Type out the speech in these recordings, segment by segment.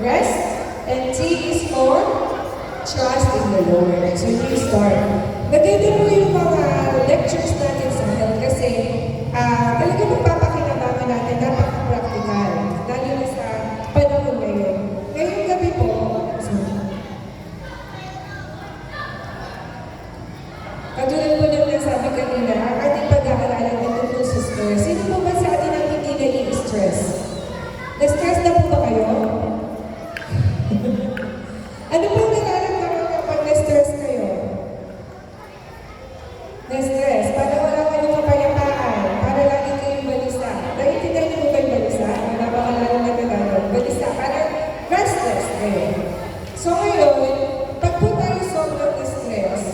rest. And T is for trust in the Lord. So we start. Maganda po yung mga lectures natin sa health kasi talaga magpapakinabangan natin, napaka-practical. Lalo na sa panahon ngayon. Ngayong gabi po, katulad po ng nasabi kanina, ang ating pag-aaralan nito po sa stress. Sino po ba sa atin ang hindi nai-stress? Na-stress na po ba kayo? Ano po nararamdaman kapag na-stress kayo? Na-stress, para wala kayong kapayapaan, para lagi kayong balisa. Naiintindihan niyo po ba yung balisa? Napakalala na Tagalog. Balisa, parang restless kayo. So ngayon, pag po tayo sobrang na-stress,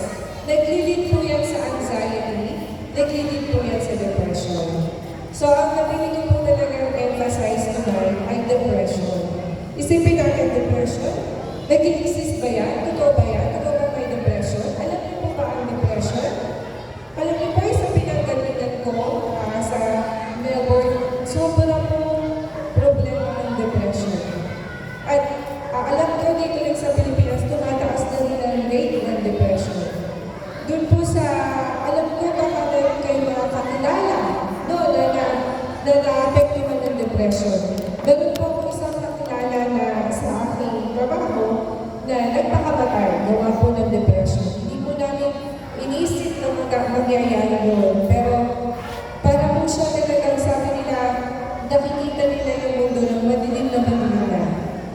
naglilid po yan sa anxiety, naglilid po yan sa depression. So ang nabili ko po talagang emphasize naman ay depression. Isipin natin depression. Nag-i-exist ba yan? Totoo ba yan? Totoo ba may depression? Alam niyo po ba ang depression? Alam niyo ba sa pinanggalingan ko sa Melbourne, sobrang problema ang depression. At alam ko dito lang sa Pilipinas, tumataas na rin ang rate ng depression. Doon po sa, alam ko baka meron kayo mga kakilala, no, na naapektuhan ng depression. Meron po ako isang kakilala na sa aking trabaho na nagpakamatay, gawa po ng depression. Hindi po namin iniisip na magyayari doon. Pero para po siya talagang sabi nila, nakikita nila yung mundo ng madilim na.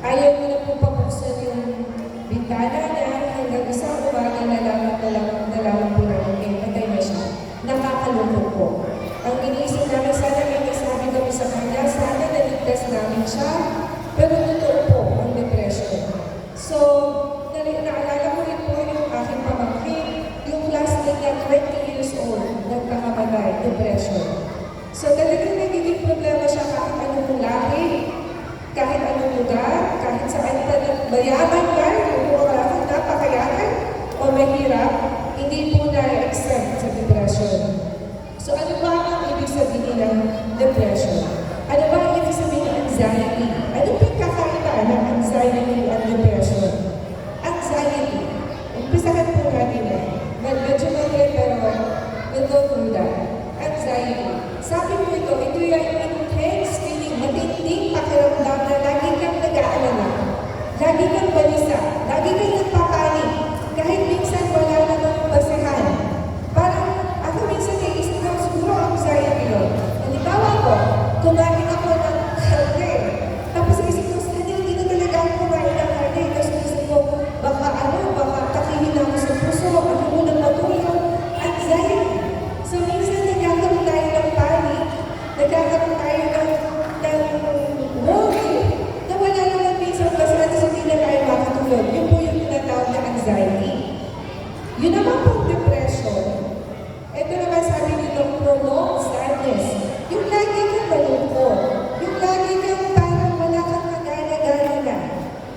Ayaw mo na po papuksan yung bintana niya hanggang isang umaga na lamang po namin, patay na siya. Nakakalungkot po. Ang iniisip namin, sana may nasabi kami sa kanya, sana naligtas namin siya, pero totoo po ang depression. So, naalala ko rin po yung aking pamangkin, yung classmate niya, 20 years old, nagkakamatay, depression. So, talagang nagiging problema siya kahit anong lahi, kahit anong lugar, kahit saan mayaman ba, yung mga napakayaman o mahirap, hindi po na-exempt sa depression. So ano ba ang ibig sabihin ng depression? Ano ba ang ibig sabihin ng anxiety? Ano ba yung kakaiba ng anxiety at depression? Anxiety. Umpisahan po natin medyo mali pero we'll go through that. Anxiety. Sabi po ito yung intense feeling, matinding pakiramdam na lagi kang nag-aalala. Lagi kang balisa. Lagi kang nagpapanik. Kahit minsan wala namang basehan. Parang ako minsan naisip ko, siguro anxiety yun. Halimbawa ko, kumain ako ng karne. Tapos isip ko, sana hindi na talaga ako kumain ng karne. Tapos isip ko, baka takihin ako sa puso, ako muna matulog. Anxiety. So minsan nagkakaroon tayo ng panic, nagkakaroon tayo ng worry, na wala naman minsan kasi natin hindi na tayo makatulog. Yun po yung tinatawag na anxiety. Yun naman pong depression. Ito naman sabi nito, prolonged sadness. Yung lagi kang malungkot. Yung lagi kang parang wala kang kagana-gana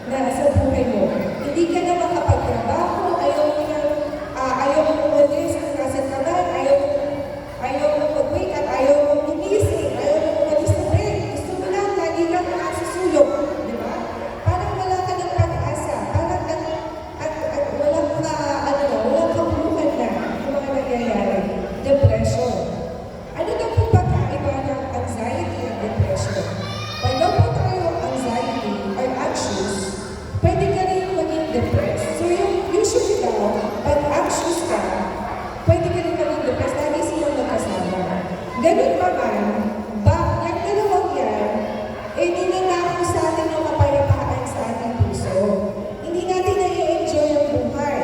na sa buhay mo. Hindi ka na makapagtrabaho, ayaw mo umalis kung nasa kaban, ayaw mo mag-wake up, ayaw mo gumising, ayaw mo umalis sa bed. Gusto mo lang, lagi kang nakasusulog. Di ba? Parang wala ka ng pag-asa. Parang walang kabuluhan na yung mga nangyayari. Depression. Ano daw po pagkaiba ng anxiety at depression? Pag daw po tayo anxiety or anxious, pwede ka rin maging depressed. So usually daw, pag anxious ka, pwede ka rin maging depressed. Lagi silang magkasama. Ganun pa man, yung dalawang yan, ninanako sa atin yung kapayapaan sa ating puso. Hindi natin na-i-enjoy ang buhay.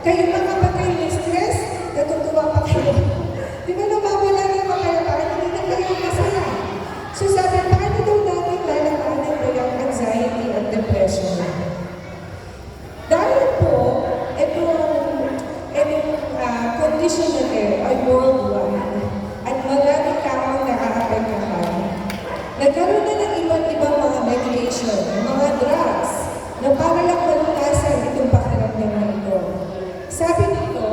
Kayo mga patay ng stress, natutuwa pa kayo. Di ba nawawala ng kapayapaan, hindi na kayo masaya. So sabi, paano daw natin lalabanan mo yung anxiety at depression? Dahil po, itong condition na ito ay worldwide at maraming tao nakakapagkakan. Nagkaroon na ng iba't-ibang mga medication, mga drugs, na para lang malutasan itong pakiramdam na ito. Sabi nito,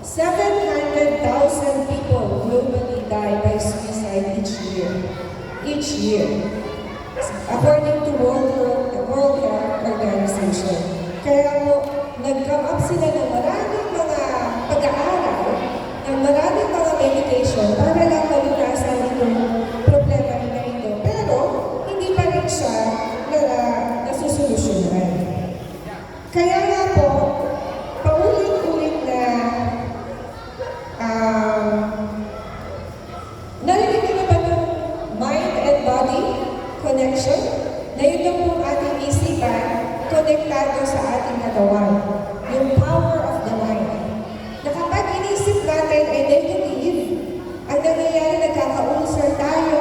700,000 people globally die by suicide each year. According to World Health Kaya nga po, paulit-ulit na narinig niyo na ba ng mind and body connection? Na yun lang po ating isipan, konektado sa ating katawan. Yung power of the mind. Na kapag inisip natin ay negative, ang nangyayari, nagkaka-ulcer tayo,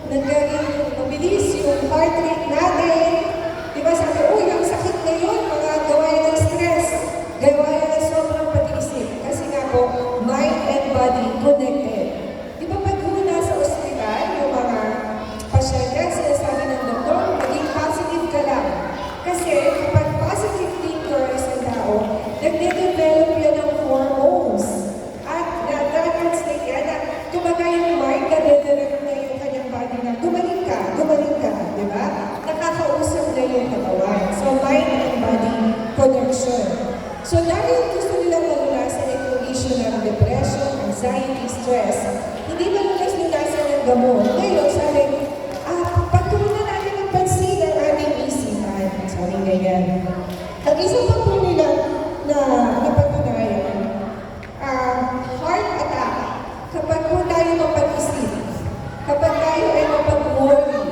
nagiging mabilis yung heart rate natin. Diba sabi, uy, ang sakit ngayon, mga gawain ng stress, gawain ng sobrang pag-iisip. Kasi nga po, mind and body connected. Diba pag nasa ospital, yung mga pasyente, sinasabi ng doktor, maging positive ka lang. Kasi kapag positive thinker isang tao, nagde-develop yan ng hormones. At na-translate yan na kumbaga yung mind, nade-direct na yung kanyang body na gumaling ka, di ba? Nakakausap na yung katawan. So, mind and body connection. So, dahil gusto nilang malulasan itong issue ng depression, anxiety, stress, hindi malulas-lulasan ng gamot. Ngayon, sabi, pagtuunan natin ng pansin ang ating isipan. Sabi ganyan. Ang isa pa po nila na napatunayan, heart attack. Kapag po tayo mapag-isip, kapag tayo ay mapag-worry,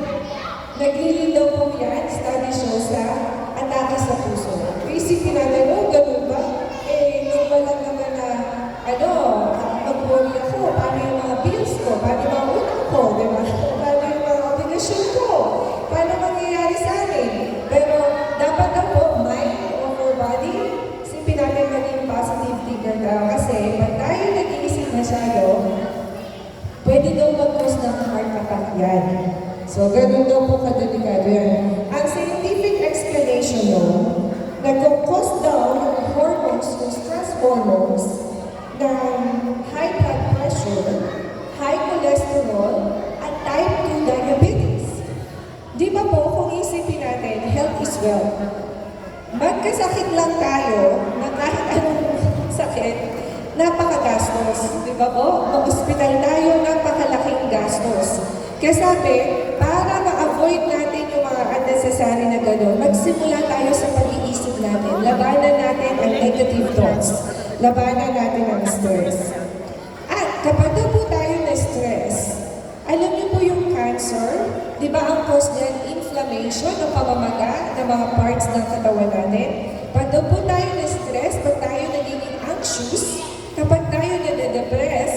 naglilin daw po yan, study shows sa atake sa puso. Isipin natin, oh, ganun ba? Normal lang naman na, mag-worry ako, paano yung mga bills ko, paano yung mga utang ko, di ba? Paano yung mga obligasyon ko, paano mangyayari sa akin? Pero dapat na po, mind over body, isipin natin maging positive thinker tayo. Kasi pag tayo nag-iisip masyado, pwede daw mag-cause ng heart attack yan. So, ganun daw po kadelikado yan. Ang scientific explanation no, nag-cause daw ng hormones, yung stress hormones, ng high blood pressure, high cholesterol, at type 2 diabetes. Di ba po, kung isipin natin, health is wealth. Magkasakit lang tayo, na kahit anong sakit, napakagastos. Di ba po? Mag-hospital tayo, napakalaking gastos. Kaya sabi, para ma-avoid natin yung mga unnecessary na gano'n, magsimula tayo sa pag-iisip natin. Labanan natin ang negative thoughts. Labanan natin ang stress. At kapag na po tayo na-stress, alam niyo po yung cancer, di ba ang cause niyan, inflammation o pamamaga ng mga parts ng katawan natin? Pag daw po tayo na-stress, pag tayo nagiging anxious, kapag tayo na-depress,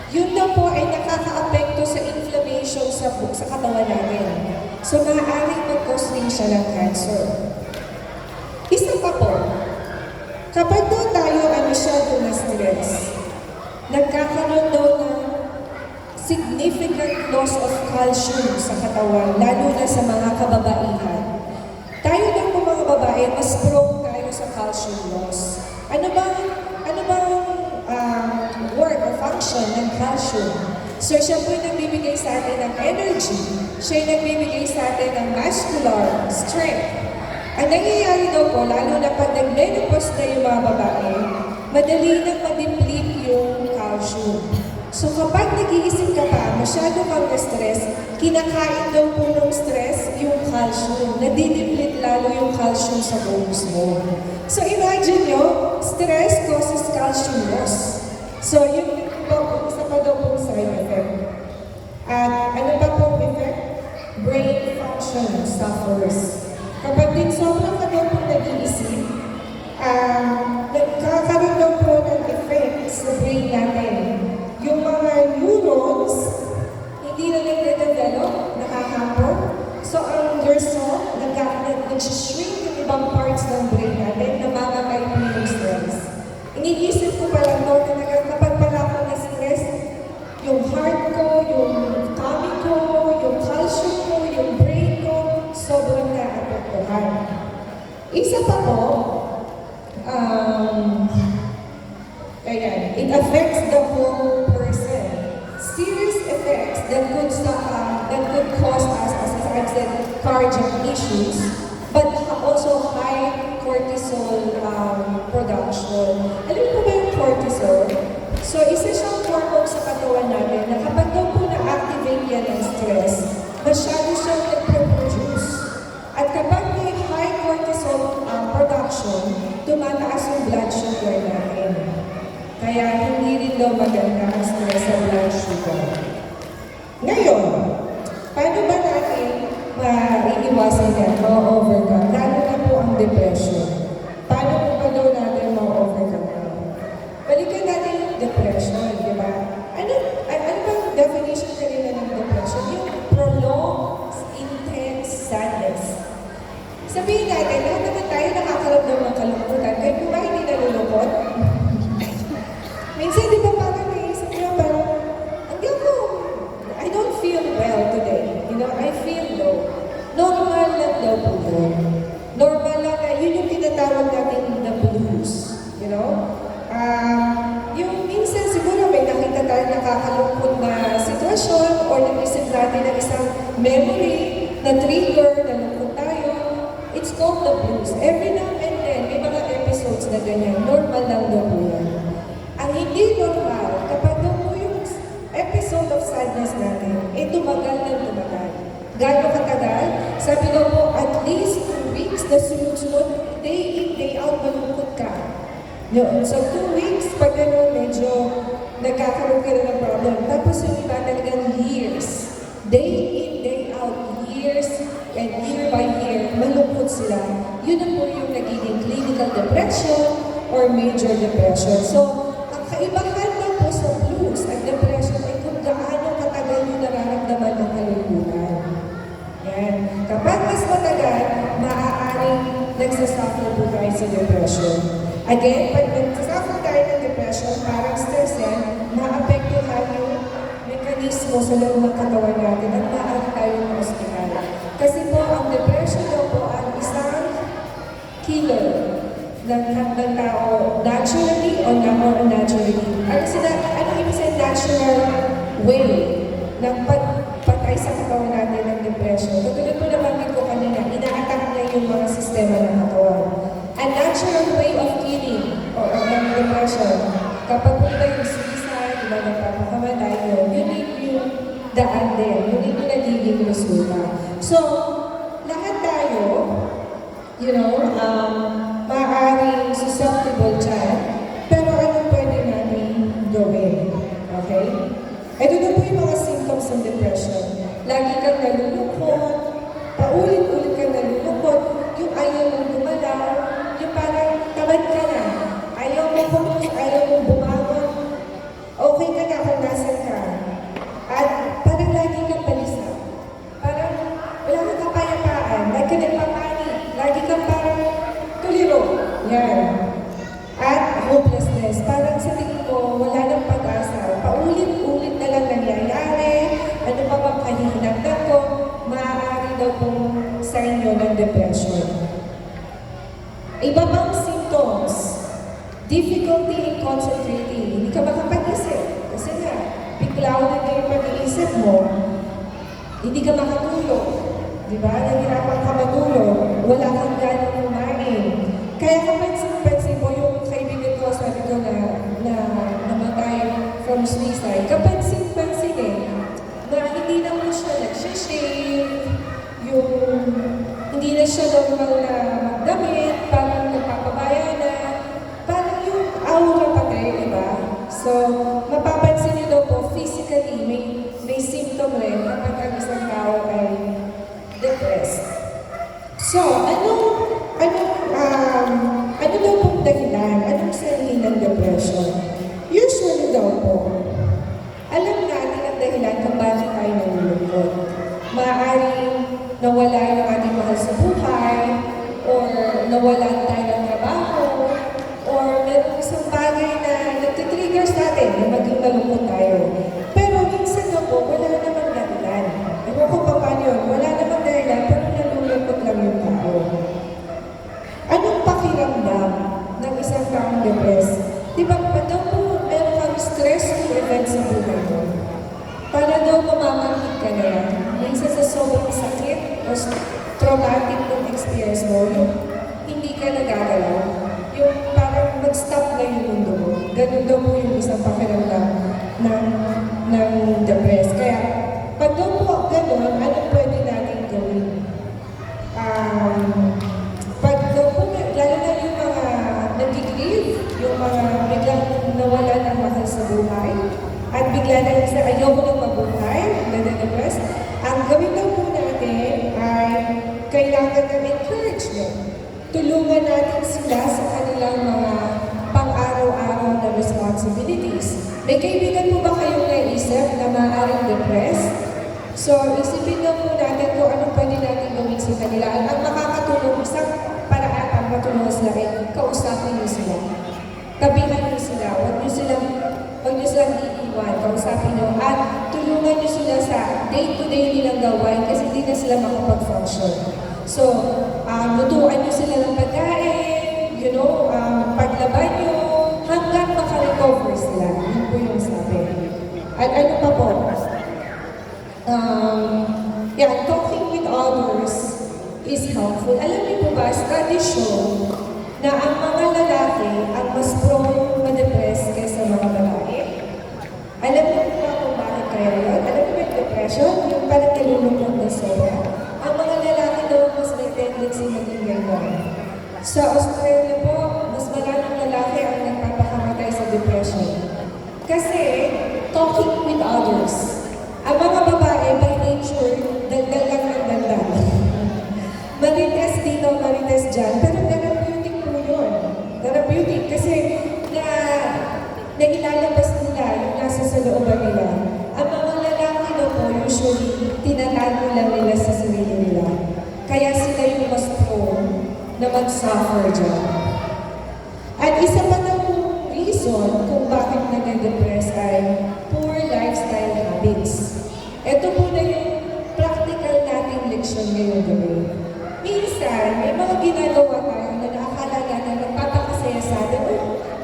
yun daw po ay nakaka-apekto sa inflammation sa katawan natin. So, maaaring mag-cause rin siya ng cancer. Isa pa po, kapag daw tayo ay masyado na stress, nagkakaroon daw ng significant loss of calcium sa katawan, lalo na sa mga kababaihan. Tayo daw po mga babae, mas prone tayo sa calcium loss. Ano bang work or function ng calcium? So, siya po yung nagbibigay sa atin ng energy. Siya yung nagbibigay sa atin ng muscular strength. Ang nangyayari daw po, lalo na pag nag-menopause na yung mga babae, madali nang ma-deplete yung calcium. So, kapag nag-iisip ka pa, masyado kang na-stress, kinakain daw po ng stress yung calcium. Nadideplete lalo yung calcium sa bones mo. So, imagine nyo, stress causes calcium loss. So, yun po, isa pa daw pong side effect. At ano pa pong effect? Brain function suffers. Kapag din sobrang ka daw pong nag-iisip, nagkakaroon daw po ng effect sa brain natin. Yung mga neurons, hindi na nagde-develop, nakakapon. So, ang result, nag-shrink yung ibang parts ng brain natin, namamatay po yung stress. Iniisip ko pa lang doon na kapag pala ako na-stress, yung heart ko, yung tummy ko, yung calcium ko, yung brain ko, sobrang naapektuhan. Isa pa po, it affects the whole person. Serious effects that could cause us, as I've said, cardiac issues, but also high cortisol production. Alam mo ba yung cortisol? So, isa siyang hormone sa katawan natin na kapag daw po na-activate yan ng stress, masyado siyang nag-produce. At kapag may high cortisol production, daw maganda ang stress sa blood sugar. Ngayon, paano ba natin maiiwasan yan, ma-overcome? Lalo na po ang depression. Paano po ba daw natin ma-overcome yan? Balikan natin yung depression, di ba? Ano bang definition kanina ng depression? Yung prolonged, intense sadness. Sabihin natin, lahat naman tayo nakakaramdam ng kalungkutan. Kahit po ba hindi nalulungkot? Minsan, di ba parang naisip nyo, parang, I don't feel well today. You know, I feel low. Normal lang daw po yun. Normal lang na, yun yung tinatawag natin na blues. You know? Yung minsan siguro may nakita tayo nakakalungkot na sitwasyon or naisip natin ng isang memory na trigger, nalungkot tayo. It's called the blues. Every now and then, may mga episodes na ganyan. Normal lang daw po yan. Ang hindi normal, kapag daw po yung episode of sadness natin, tumagal ng tumagal. Gano'ng katagal? Sabi daw po, at least 2 weeks na sunod-sunod, day in, day out, malungkot ka. No, so 2 weeks, pag gano'n, medyo nagkakaroon ka na ng problem. Tapos yung iba talagang years. Day in, day out, years, and year by year, malungkot sila. Yun na po yung nagiging clinical depression or major depression. So, ang kaibahan lang po sa blues at depression ay kung gaano katagal yung nararamdaman ng kalungkutan. Yan. Kapag mas matagal, maaaring nagsasuffer po tayo sa depression. Again, pag nagsasuffer tayo ng depression, parang stress yan, maapektuhan yung mekanismo sa loob ng katawan natin at maaari tayo ng ospital. Kasi po, ang depression daw po ang isang killer ng tao naturally o unnaturally. Ano ibig sabihin natural way ng pagpatay sa katawan natin ng depression? Katulad po nabanggit ko kanina, ina-attack niya yung mga sistema ng katawan. A natural way of killing or ng depression, kapag po ba yung suicide, diba nagpapakamatay yun, yun yung daan din, yun yung nagiging resulta. So, lahat tayo, maaaring susceptible dyan, pero ano pwede natin gawin? Okay? Ito na po yung mga symptoms ng depression. Lagi kang nalulungkot, paulit-ulit kang nalulungkot, yung ayaw mong gumalaw, yung parang tamad ka na, ayaw mong pumus, ayaw mong bumangon, okay ka na kung nasan ka. At parang lagi kang balisa. Parang wala kang kapayapaan, lagi ka nagpapanik, lagi kang parang tuliro. Yan. At hopelessness. Parang sa tingin ko, wala nang pag-asa. Paulit-ulit na lang nangyayari. Ano pa bang kahihinatnan ko? Maaari daw pong sign nyo ng depression. Iba pang symptoms. Difficulty in concentrating. Hindi ka makapag-isip. Kasi nga, biglaw na yung pag-iisip mo. Hindi ka makatulog. Diba? Nahirapan ka matulog. Wala kang ganang kumain. Kaya kapansin mo yung kaibigan ko, sabi ko na namatay from suicide. Kapansin eh, na hindi na mo siya nagsishave, hindi na siya normal na magdamit, parang nagpapabaya na, parang yung aura pati, diba? So, mapapansin niyo daw po, physically, may symptom rin kapag ang isang tao ay depressed. So, ano daw pong dahilan? Anong sanhi ng depression? Usually daw po, alam natin ang dahilan kung bakit tayo nalulungkot. Maaaring nawala yung ating mahal sa buhay, or nawalan tayo ng trabaho, or meron isang bagay na nagtitrigger sa atin na maging malungkot tayo. Pero minsan na po, wala namang dahilan. Ewan ko pa paano yun, wala namang dahilan, pero nalulungkot lang yung tao. Anong pakiramdam ng isang taong depressed? Diba pa daw po meron kang stressful event sa buhay mo? Para daw mamamangkit ka na yan. Minsan sa sobrang sakit o traumatic ng experience mo, yung hindi ka nagagalaw. Yung parang mag-stop na yung mundo mo. Ganun daw po yung isang pakiramdam ng depressed. Kaya pag daw po ganun, ano pwede natin gawin? Lalo na yung mga nag-grieve, yung mga biglang nawala ng mahal sa buhay, bigla na lang sa ayoko ng mabuhay, nade-depress, ang gawin lang po natin ay kailangan ng encouragement. Tulungan natin sila sa kanilang mga pang-araw-araw na responsibilities. May kaibigan po ba kayong naisip na maaaring depressed? So, isipin lang po natin kung anong pwede natin gawin sa kanila. Ang makakatulong, isang paraan ang matulungan sila ay kausapin niyo sila. Tabihan niyo sila. Huwag niyo silang iiwan. Kausapin niyo. At tulungan niyo sila sa day-to-day nilang gawain kasi hindi na sila makapag-function. So, lutuan niyo sila ng pagkain, paglaban niyo, hanggang makarecover sila. Yun po yung sabi. At ano pa po? Talking with others is helpful. Alam niyo po ba, studies show na ang mga lalaki ang mas prone ma-depress kaysa mga babae. Alam niyo po ba kung bakit kaya yun? Alam niyo ba yung depression? Yung parang nalulungkot na sobra. Ang mga lalaki daw mas may tendency maging gano'n. Sa Australia po, mas maraming lalaki ang nagpapakamatay sa depression. Kasi, talking with others. Ang mga babae, by nature, dagdag lang ng dagdag. Marites dito, marites dyan, pero therapeutic po yun. Therapeutic kasi nailalabas nila yung nasa sa looban nila. Ang mga lalaki na po, usually, tinatago lang nila sa sarili nila. Kaya sila yung mas prone na mag-suffer dyan. At isa pa na reason kung bakit nag-depress ay poor lifestyle habits. Ito po na yung practical nating leksyon ngayong gabi. Minsan, may mga ginagawa tayo na nakakala natin nagpapakasaya sa atin.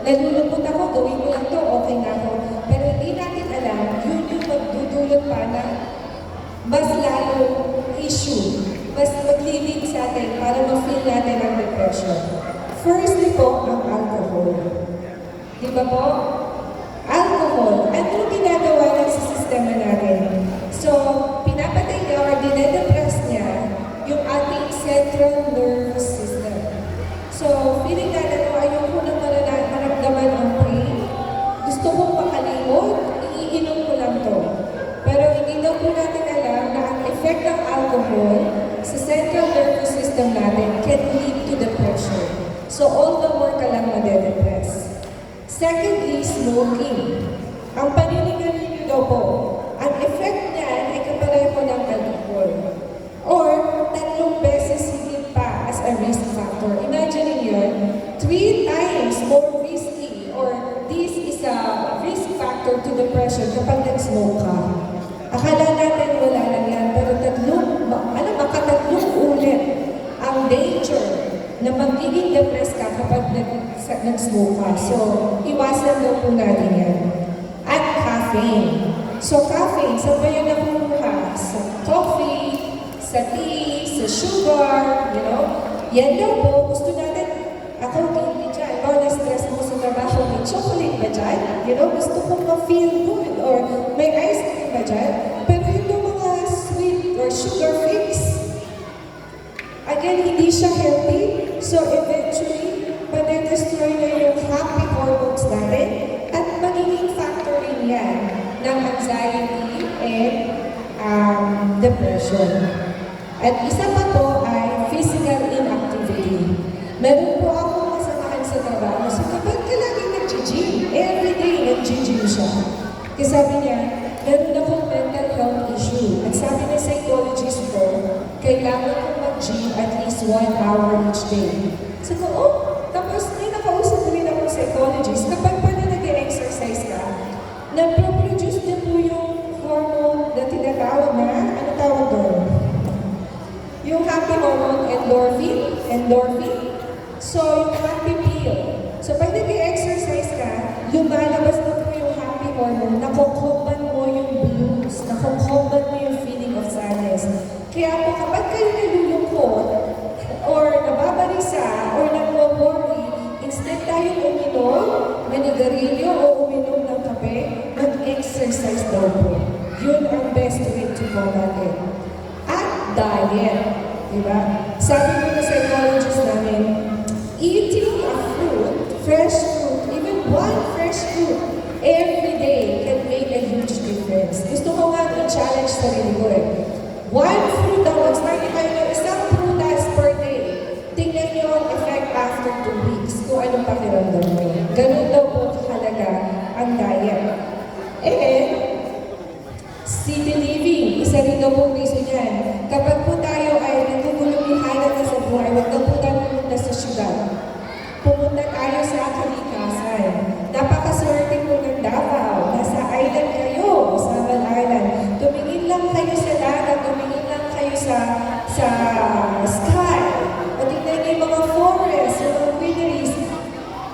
Nalulungkot ako, gawin ko lang to, okay na ako. Pero hindi natin alam, yun yung magdudulot pa na mas lalong issue, mas maglilid sa atin para ma-feel natin ang depression. Firstly po, ang alcohol. Di ba po? Alcohol. Ano yung ginagawa ng sa sistema natin? So, pinapatay niya or dinedepress niya yung ating central nervous system. So, feeling natin, ayoko na maramdaman ang pain. Gusto kong makalimot, iinom ko lang to. Pero hindi daw po natin alam na ang effect ng alcohol sa central nervous system natin can lead to depression. So, all the more ka lang madedepress. Secondly, smoking. Ang paninigarilyo daw po, ang effect niyan ay kapareho ng alcohol. Or, 3 beses higit pa as a risk factor. Imagine yun, 3 times more risky or this is a risk factor to depression kapag nag-smoke ka. Akala natin wala lang yan, pero 3 ulit ang danger na magiging depressed ka kapag nag-smoke ka. So, iwasan daw po natin yan. At caffeine. So, caffeine, saan ba yun nakukuha? Sa coffee, sa tea, sa sugar, Yan daw po, gusto natin, ako guilty dyan, na-stress mo sa trabaho, may chocolate ba dyan? Gusto kong ma-feel good, or may ice cream ba dyan? Pero yung mga sweet or sugar fix, again, hindi siya healthy. So, eventually, madedestroy na yung happy hormones natin at magiging factor rin yan ng anxiety and depression. At isa pa po ay physical inactivity. Meron po akong kasamahan sa trabaho. So, kapag ka laging nag-gym, everyday nag-gym siya. Kasi sabi niya, meron akong mental health issue. At sabi ng psychologist ko, kailangan kong mag-gym at least 1 hour each day. Sabi ko, tapos may nakausap rin akong psychologist, kapag pala nag-exercise ka, nag-produce din po yung hormone na tinatawag na, ano tawag doon? Yung happy hormone, endorphin. So, yung happy pill. So, pag nag-exercise ka, lumalabas na po yung happy hormone, nakukomban mo yung blues, nakukomban mo yung feeling of sadness. Kaya po, kapag kayo nalulungkot, or nababalisa, or nag-worry, instead tayo uminom, manigarilyo, o uminom ng kape, mag-exercise daw po. Yun ang best way to combat it. Diet, diba? Sabi ko na psychologist namin, eating a fruit, fresh fruit, even 1 fresh fruit, every day can make a huge Mag-start kayo ng isang prutas per day. Tingnan niyo ang effect after 2 weeks kung anong pakiramdam mo. Ganun daw po kahalaga ang diet. And, city living, isa rin daw po reason yan. Kapag po tayo ay nagugulumihanan na sa buhay, huwag na po tayo pumunta sa syudad. Pumunta tayo sa kalikasan. Napakaswerte po ng Davao. Nasa island kayo, Samal Island. Tumingin lang kayo sa dagat, tumingin lang kayo sa sky. O tingnan niyo yung mga forest, yung mga greeneries.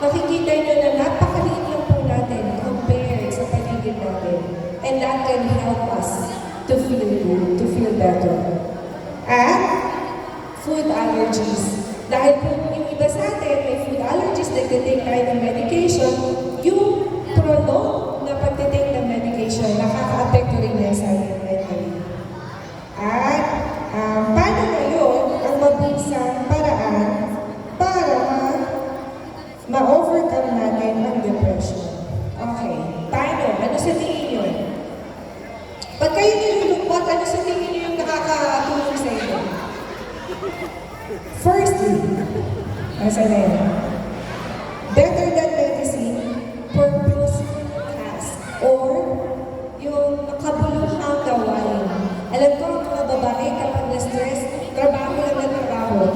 Makikita niyo na napakaliit lang po natin compared sa paligid natin. And that can help us to feel good, to feel better. At food allergies. Dahil po yung iba sa atin may food allergies, nagtitake tayo ng medication, yung prolong na pagtitake ng medication, nakaka-apekto rin yan sa atin mentally. At paano ngayon ang mabisang paraan para ma-overcome natin ang depression? Okay, paano? Ano sa tingin nyo? Pag kayo nilulungkot, ano sa tingin nyo yung nakakatulong sa inyo? Firstly, nasa na yun? Better than medicine, purposeful task, or yung makabuluhang gawain. Alam ko, ang mga babae kapag na-stress, trabaho lang na trabaho.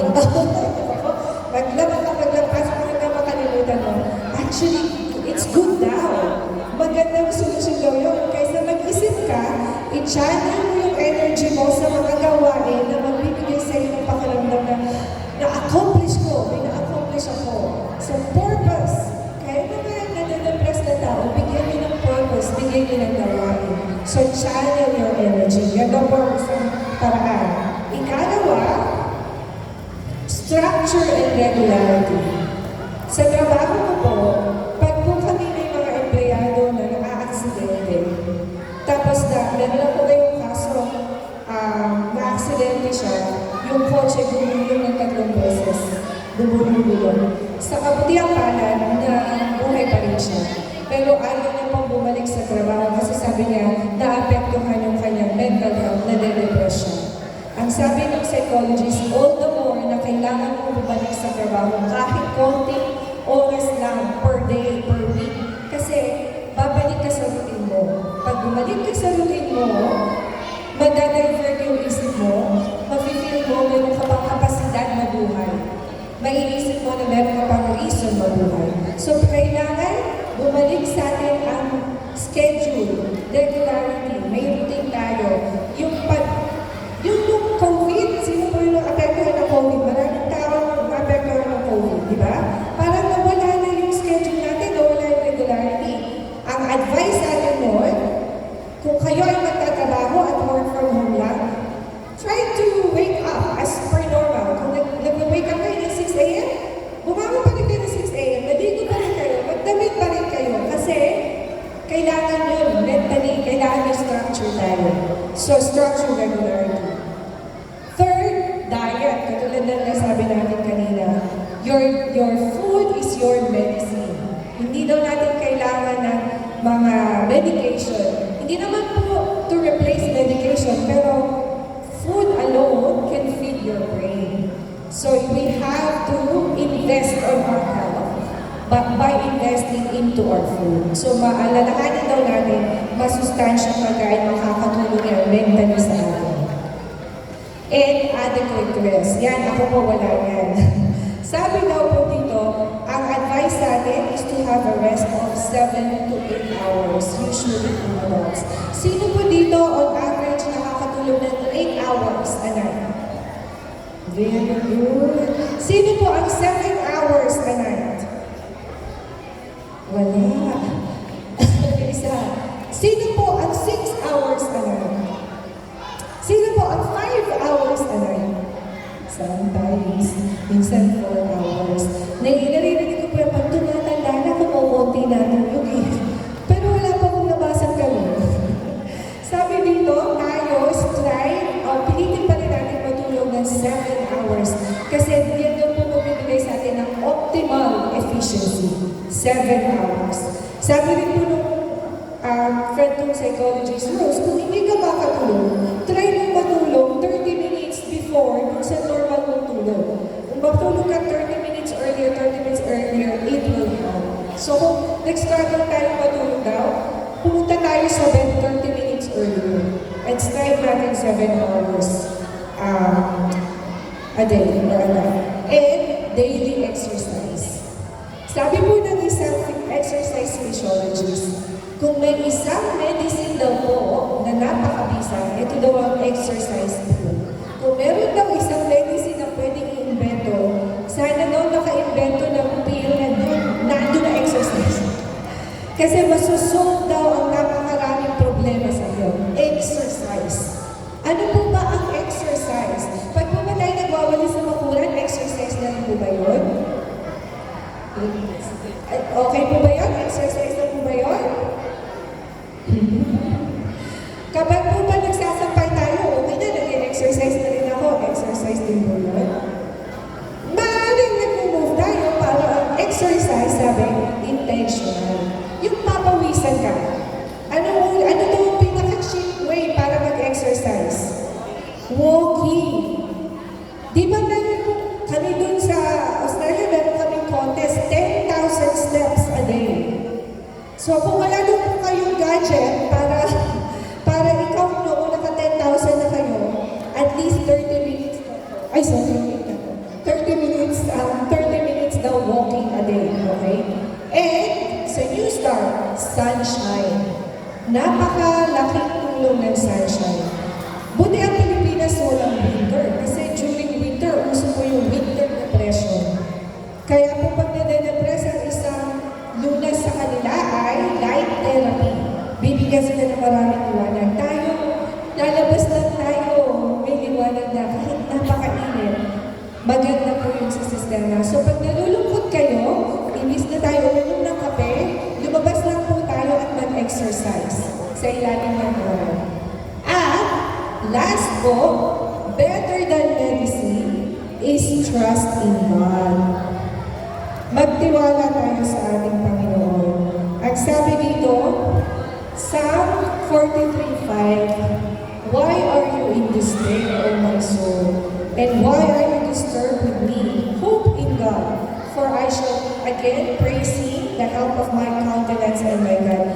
Maglaba ka, pasok ka na makalimutan mo. Actually, it's good now. Magandang solusyon daw yun. Kaysa mag-isip ka, i-channel mo yung energy mo sa mga gawain na magbibigay sa iyo ng pakiramdam na na-accomplish ko, may na-accomplish ako. So, purpose. Kaya naman, nade-depress na tao, bigyan niyo ng purpose, bigyan niyo ng gawain. So, channel your energy. Yan daw po ang isang paraan. Ikalawa, structure and regularity. Sa trabaho ko po, pag po kami may mga empleyado na na-aksidente, tapos meron na po kayong kaso, na-aksidente siya, yung kotse bumulong ng 3 beses. Bumulong. Sa kabutiang palad na buhay pa rin siya. Pero ayaw niya pang bumalik sa trabaho kasi sabi niya, naapektuhan yung kanyang mental health, nade-depress siya. Ang sabi ng psychologist, all the more na kailangan mo bumalik sa trabaho kahit konting oras lang per day, per week. Kasi babalik ka sa routine mo. Pag bumalik ka sa routine mo, madadivert yung isip mo, mafe-feel mo meron ka pang kapasidad na buhay. Maiisip mo na meron ka pang reason mabuhay. So kailangan bumalik sa atin ang schedule, regularity, may routine tayo. Yung COVID, sino po yung apektuhan ng COVID? Maraming tao apektuhan ng COVID, di ba? Parang nawala na yung schedule natin, nawala yung regularity. Ang advice sa atin noon, kung kayo ay magtatrabaho at work from home lang, try to wake up as per normal. Kung nag-wake up kayo ng 6 a.m., bumangon pa rin kayo ng 6 a.m., naligo pa rin kayo, magdamit pa rin kayo. Kasi kailangan yun, mentally, kailangan may structure tayo. So, structure regularity. Third, diet. Katulad na nasabi natin kanina, your food is your medicine. Hindi daw natin kailangan ng mga medication. Hindi naman po to replace medication, pero food alone can feed your brain. So we have to invest on our health, but by investing into our food. So maalalahanin daw natin, masustansyang pagkain makakatulong yan mentally sa atin. And adequate rest. Yan, ako po wala yan. Sabi daw po dito, ang advice sa atin is to have a rest of 7 to 8 hours, usually in adults. Sino po dito on average nakakatulog ng 8 hours a night? Very good. Sino po ang 7 hours a night? Wala. Isa. Sino po ang 6 hours a night? Sino po ang 5 hours a night? Sometimes, minsan 4 hours. Naririnig ko po yung pag tumatanda na, kumukunti na tulog eh. Pero wala pa akong nabasang gano'n. Sabi dito, tayo, strive, pilitin pa rin natin matulog ng 7 hours. Kasi yan daw po mabibigay sa atin ng optimal efficiency. 7 hours. Sabi rin po nung friend kong psychologist, Rose, kung hindi ka makatulog, try mo matulog 30 minutes before kung sa normal mong tulog. Kung matulog ka 30 minutes earlier, it will help. So kung nag-struggle tayo matulog daw, pumunta tayo sa bed 30 minutes earlier. And strive natin 7 hours a day or a night. And daily exercise. Sabi po ng isang exercise physiologist, kung may isang medicine daw po na napakabisa, ito daw ang exercise po. Kung meron daw isang medicine na pwedeng i-invento, sana daw naka-invento ng pill na nandun na exercise. Kasi masusolve daw ang napakaraming problema sa iyo. Exercise. Ano po ba ang exercise? Pag po ba tayo nagwawali sa makulan, exercise na rin po ba yun? Okay po ba yun? Exercise na po ba yun? Kapag po ba nagsasampay tayo, okay na, nag-exercise na rin ako. Exercise din po yun. Maaaring nag-move tayo para ang exercise, sabi, intentional. Yung papawisan ka. Ano daw ang pinaka-cheap way para mag-exercise? Walking. Di ba kami dun sa Australia, meron kaming contest, 10,000 steps a day. So kung wala doon po kayong gadget para ikaw noon naka 10,000 na kayo, at least 30 minutes, 30 minutes daw walking a day, okay? And sa New Star, sunshine. Napakalaking tulong ng sunshine. Buti ang Pilipinas walang winter, kasi during winter, uso po yung winter depression. Kaya po pag nade-depress ang isang lunas sa kanila ay light therapy. Bibigyan sila ng maraming liwanag. Tayo, lalabas lang tayo, may liwanag na kahit napakainit. Maganda po yung sa sistema. So pag nalulungkot kayo, inis na tayo uminom ng kape, lumabas lang po tayo at mag-exercise sa ilalim ng araw. At last po, better than medicine is trust in God. Magtiwala tayo sa ating Panginoon. Ang sabi dito, Psalm 43:5, why are you in despair, O my soul? And why are you disturbed with me? Hope in God, for I shall again praise Him, the help of my countenance and my God.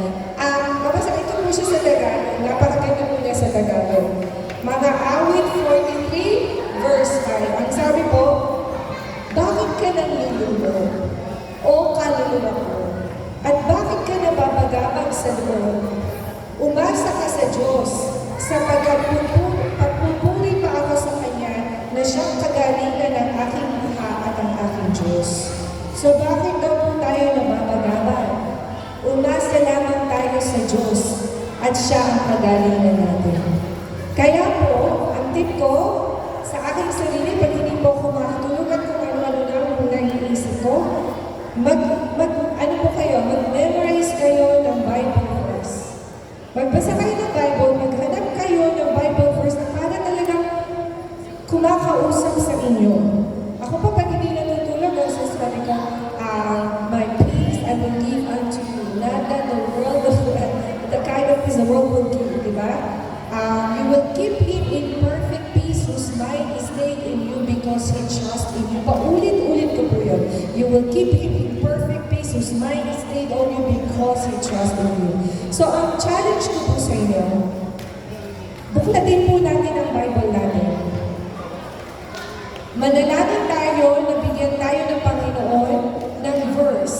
Kapasa ito po siya sa Tagalog. Napakaganda po niya sa Tagalog. Mga awit 43 verse 5. Ang sabi po, bakit ka nanlululog, o kaluluwa ko? At bakit ka nababagabag sa loob? Umasa ka sa Diyos, sapagkat pagpupuri pa ako sa Kanya na siyang kagalingan ng aking mukha at ang aking Diyos. So bakit daw po tayo nababagabag? Umasa lamang tayo sa Diyos at siya ang kagalingan natin. Kaya po, ang tip ko sa aking sarili, pag hindi po ako makatulog at kung ano-ano na ang naiisip ko, mag-memorize kayo ng Bible verse. Magbasa kayo ng Bible, maghanap kayo ng Bible verse na para talagang kumakausap sa inyo. Ako pa pag hindi natutulog, ang sasabi ko, my peace I will give unto you, not that the world, the kind of peace the world will give, di ba? You will keep him in perfect peace whose mind is stayed in you because he trusts in you. Paulit-ulit ko po yun. You will keep him in perfect peace whose mind is stayed on you because he trusts in you. So, ang challenge ko po sa inyo, buklatin po natin ang Bible natin. Manalangin tayo, nabigyan tayo ng Panginoon ng verse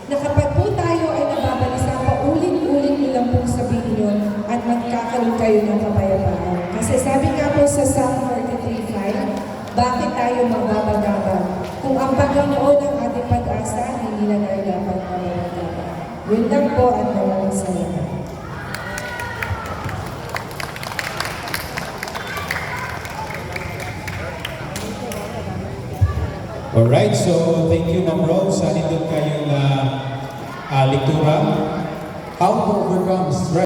na kapag po tayo ay nababalisa, paulit-ulit nilang pong sabihin yun at magkakaroon kayo ng kapayapaan. Kasi sabi nga po sa Psalm 43:5, bakit tayo mababagabag? Kung ang Panginoon ang ating pag-asa, hindi na tayo dapat mababagabag. Yun lang po at maraming salamat. Alright, so thank you Ma'am Rose. Nandun kayong lektura. How to overcome stress.